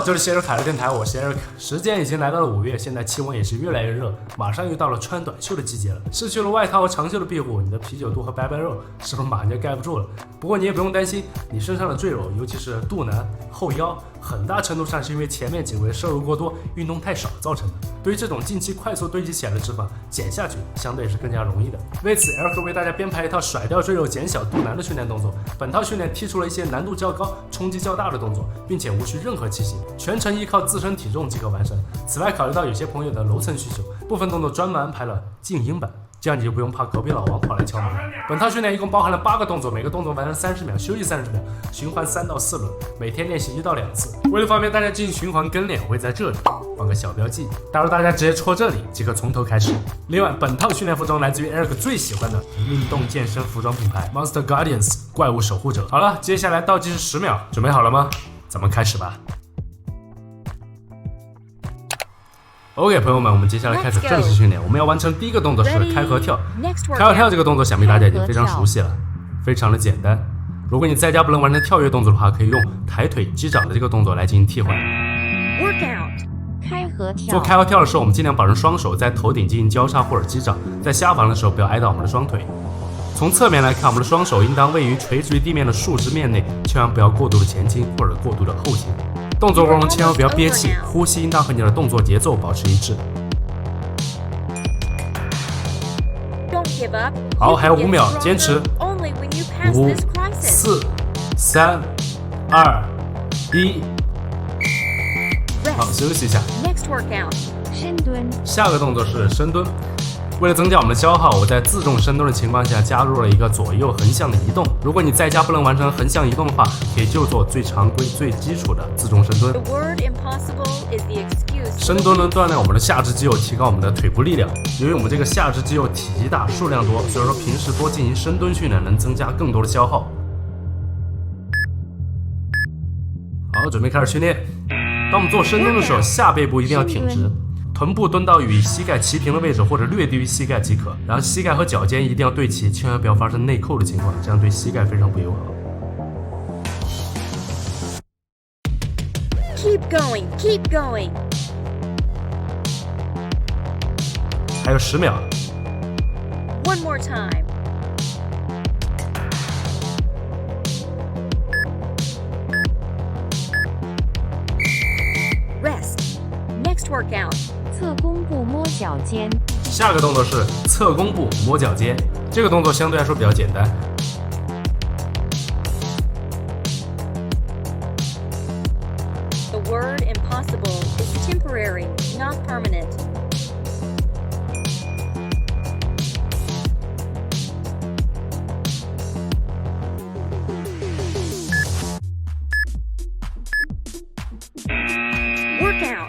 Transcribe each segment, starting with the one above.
这里是 Eric 凯的电台，我是 Eric。时间已经来到了5月，现在气温也是越来越热，马上又到了穿短袖的季节了。失去了外套和长袖的庇护，你的啤酒肚和白白肉是不是马上就盖不住了？不过你也不用担心，你身上的赘肉，尤其是肚腩、后腰，很大程度上是因为前面几位摄入过多、运动太少造成的。对于这种近期快速堆积起来的脂肪，减下去相对是更加容易的。为此 ，Eric 为大家编排一套甩掉赘肉、减小肚腩的训练动作。本套训练剔除了一些难度较高、冲击较大的动作，并且无需任何器械，全程依靠自身体重即可完成。此外，考虑到有些朋友的楼层需求，部分动作专门安排了静音版，这样你就不用怕隔壁老王跑来敲门。本套训练一共包含了8个动作，每个动作完成30秒，休息30秒，循环3到4轮，每天练习1到2次。为了方便大家进行循环跟练，我会在这里放个小标记，打扰大家直接戳这里即可从头开始。另外，本套训练服装来自于 Eric 最喜欢的运动健身服装品牌 Monster Guardians 怪物守护者。好了，接下来倒计时10秒，准备好了吗？咱们开始吧。OK， 朋友们，我们接下来开始正式训练。我们要完成第一个动作是开合跳。开合跳这个动作，想必大家已经非常熟悉了，非常的简单。如果你在家不能完成跳跃动作的话，可以用抬腿击掌的这个动作来进行替换。开合跳。做开合跳的时候，我们尽量保证双手在头顶进行交叉或者击掌，在下方的时候不要挨到我们的双腿。从侧面来看，我们的双手应当位于垂直于地面的树枝面内，千万不要过度的前倾或者过度的后倾。动作过程中千万不要憋气，呼吸应当和你的动作节奏保持一致。好，还有5秒，坚持。5、4、3、2、1。好，休息一下。深蹲。下个动作是深蹲。为了增加我们的消耗，我在自重深蹲的情况下加入了一个左右横向的移动。如果你在家不能完成横向移动的话，可以就做最常规、最基础的自重深蹲。深蹲能锻炼我们的下肢肌肉，提高我们的腿部力量。由于我们这个下肢肌肉体积大、数量多，所以说平时多进行深蹲训练能增加更多的消耗。好，准备开始训练。当我们做深蹲的时候，下背部一定要挺直。臀部蹲到与膝盖齐平的位置，或者略低于膝盖即可。然后膝盖和脚尖一定要对齐，千万不要发生内扣的情况，这样对膝盖非常不友好。Keep going, keep going. 还有10秒。One more time. Rest. Next workout. 侧弓步摸脚尖。下个动作是侧弓步摸脚尖，这个动作相对来说比较简单。The word impossible is temporary, not permanent.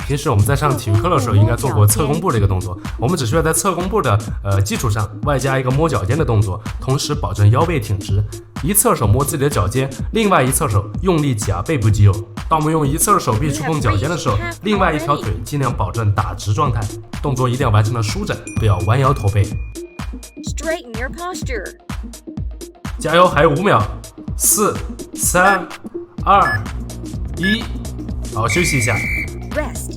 平时我们在上体育课的时候应该做过侧弓步这个动作，我们只需要在侧弓步的基础上外加一个摸脚尖的动作，同时保证腰背挺直，一侧手摸自己的脚尖，另外一侧手用力夹背部肌肉。当我们用一侧的手臂触碰脚尖的时候，另外一条腿尽量保证打直状态，动作一定要完成的舒展，不要弯腰驼背。Straighten your posture. 加油，还有5秒。4、3、2、1。好，休息一下。Rest.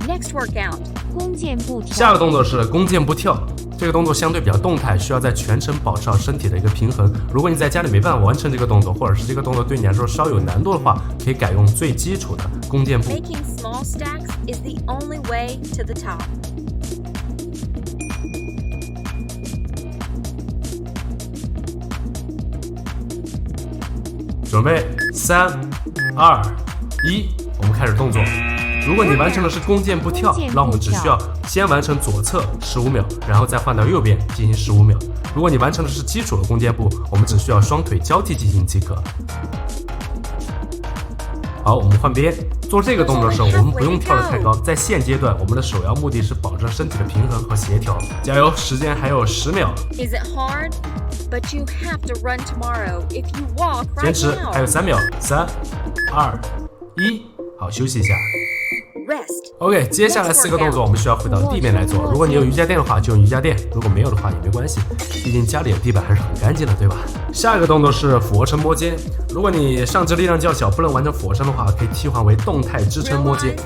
Next workout. 弓箭步跳。下个动作是弓箭步跳，这个动作相对比较动态，需要在全程保持好身体的一个平衡。如果你在家里没办法完成这个动作，或者是这个动作对你来说稍有难度的话，可以改用最基础的弓箭步。Making small stacks is the only way to the top. 准备3、2、1，我们开始动作。如果你完成的是弓箭步跳，那我们只需要先完成左侧15秒，然后再换到右边进行15秒。如果你完成的是基础的弓箭步，我们只需要双腿交替进行即可。好，我们换边。做这个动作的时候，我们不用跳得太高，在现阶段，我们的首要目的是保证身体的平衡和协调。加油，时间还有10秒。Is it hard? But you have to run tomorrow if you walk right now. 坚持，还有3秒。3、2、1，好，休息一下。OK， 接下来4个动作我们需要回到地面来做。如果你有瑜伽垫的话，就用瑜伽垫；如果没有的话也没关系，毕竟家里的地板还是很干净的，对吧？下一个动作是俯卧撑摸肩。如果你上肢力量较小，不能完成俯卧撑的话，可以替换为动态支撑摸肩。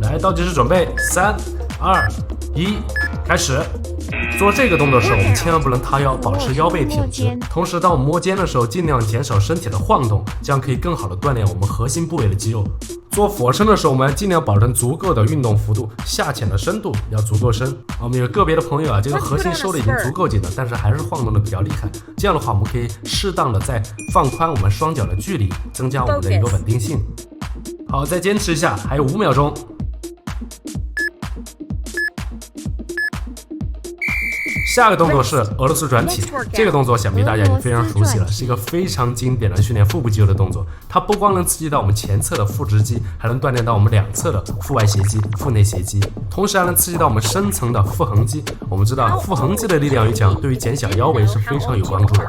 来，倒计时准备，3、2、1，开始。做这个动作时，我们千万不能塌腰，保持腰背挺直。同时，当我们摸肩的时候，尽量减少身体的晃动，这样可以更好的锻炼我们核心部位的肌肉。做俯卧撑的时候，我们尽量保证足够的运动幅度，下潜的深度要足够深。我们有个别的朋友啊，这个核心收的已经足够紧了，但是还是晃动的比较厉害。这样的话，我们可以适当的再放宽我们双脚的距离，增加我们的一个稳定性。好，再坚持一下，还有5秒钟。下个动作是俄罗斯转体，这个动作想必大家已经非常熟悉了，是一个非常经典的训练腹部肌肉的动作。它不光能刺激到我们前侧的腹直肌，还能锻炼到我们两侧的腹外斜肌、腹内斜肌，同时还能刺激到我们深层的腹横肌。我们知道腹横肌的力量越强，对于减小腰围是非常有帮助的。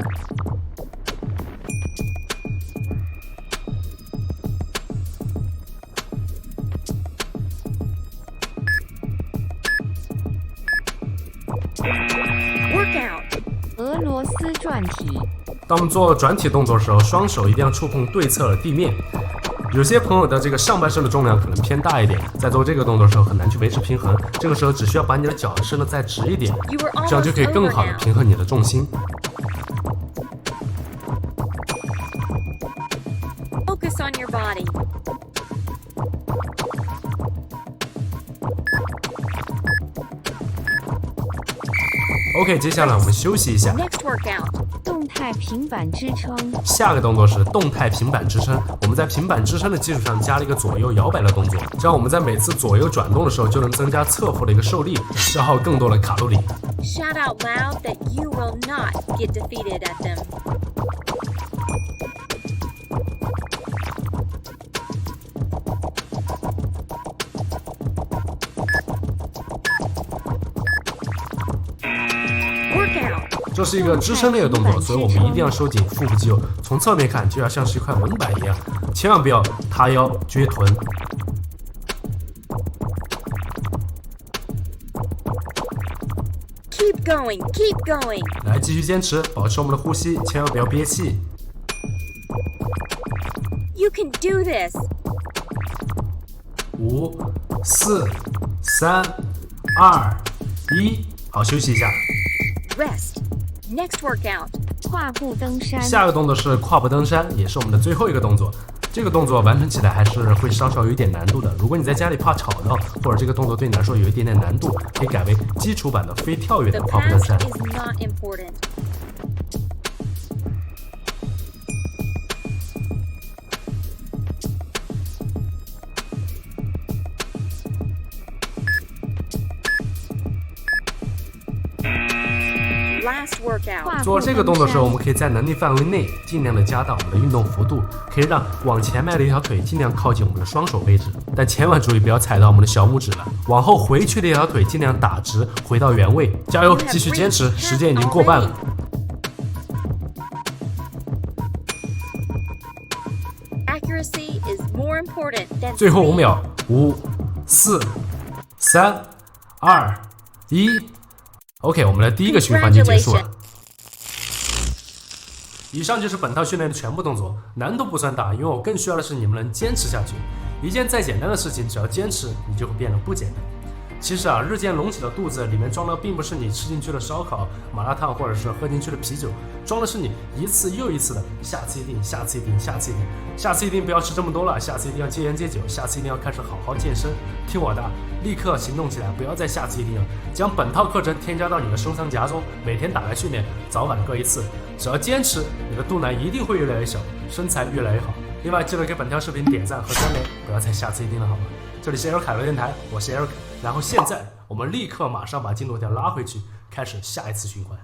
俄罗斯转体。当我们做转体动作的时候，双手一定要触碰对侧的地面。有些朋友的这个上半身的重量可能偏大一点，在做这个动作的时候很难去维持平衡。这个时候只需要把你的脚伸得再直一点，这样就可以更好的平衡你的重心。Focus on your body. OK， 接下来我们休息一下。Next workout. 动态平板支撑。下个动作是动态平板支撑。我们在平板支撑的基础上加了一个左右摇摆的动作，这样我们在每次左右转动的时候就能增加侧腹的一个受力，消耗更多的卡路里。Shout out loud that you will not get defeated at them. Workout. 这是一个支撑类的动作，所以我们一定要收紧腹部肌肉。从侧面看，就要像是一块门板一样，千万不要塌腰撅臀。Keep going, keep going. 来，继续坚持，保持我们的呼吸，千万不要憋气。You can do this. 5、4、3、2、1，好，休息一下。Rest. Next workout. 跨步登山。下个动作是跨步登山，也是我们的最后一个动作。这个动作完成起来还是会稍稍有一点难度的。如果你在家里怕吵到，或者这个动作对你来说有一点点难度，可以改为基础版的非跳跃的跨步登山。The past is not important. Last workout. 做这个动作的时候，我们可以在能力范围内尽量的加大我们的运动幅度，可以让往前迈的一条腿尽量靠近我们的双手位置，但千万注意不要踩到我们的小拇指了。往后回去的一条腿尽量打直，回到原位。加油，继续坚持，时间已经过半了。Accuracy is more important than 最后5 speed. 秒，5、4、3、2、1。OK， 我们的第一个循环就结束了。以上就是本套训练的全部动作，难度不算大，因为我更需要的是你们能坚持下去。一件再简单的事情，只要坚持，你就会变得不简单。其实啊，日渐隆起的肚子里面装的并不是你吃进去的烧烤、麻辣烫，或者是喝进去的啤酒，装的是你一次又一次的下次一定、下次一定、下次一定、下次一定不要吃这么多了，下次一定要戒烟戒酒，下次一定要开始好好健身。听我的，立刻行动起来，不要再下次一定了。将本套课程添加到你的收藏夹中，每天打开训练，早晚各一次。只要坚持，你的肚腩一定会越来越小，身材越来越好。另外，记得给本条视频点赞和三连，不要再下次一定了，好吗？这里是 Eric 凯罗电台，我是 Eric。然后现在我们立刻马上把进度条拉回去，开始下一次循环。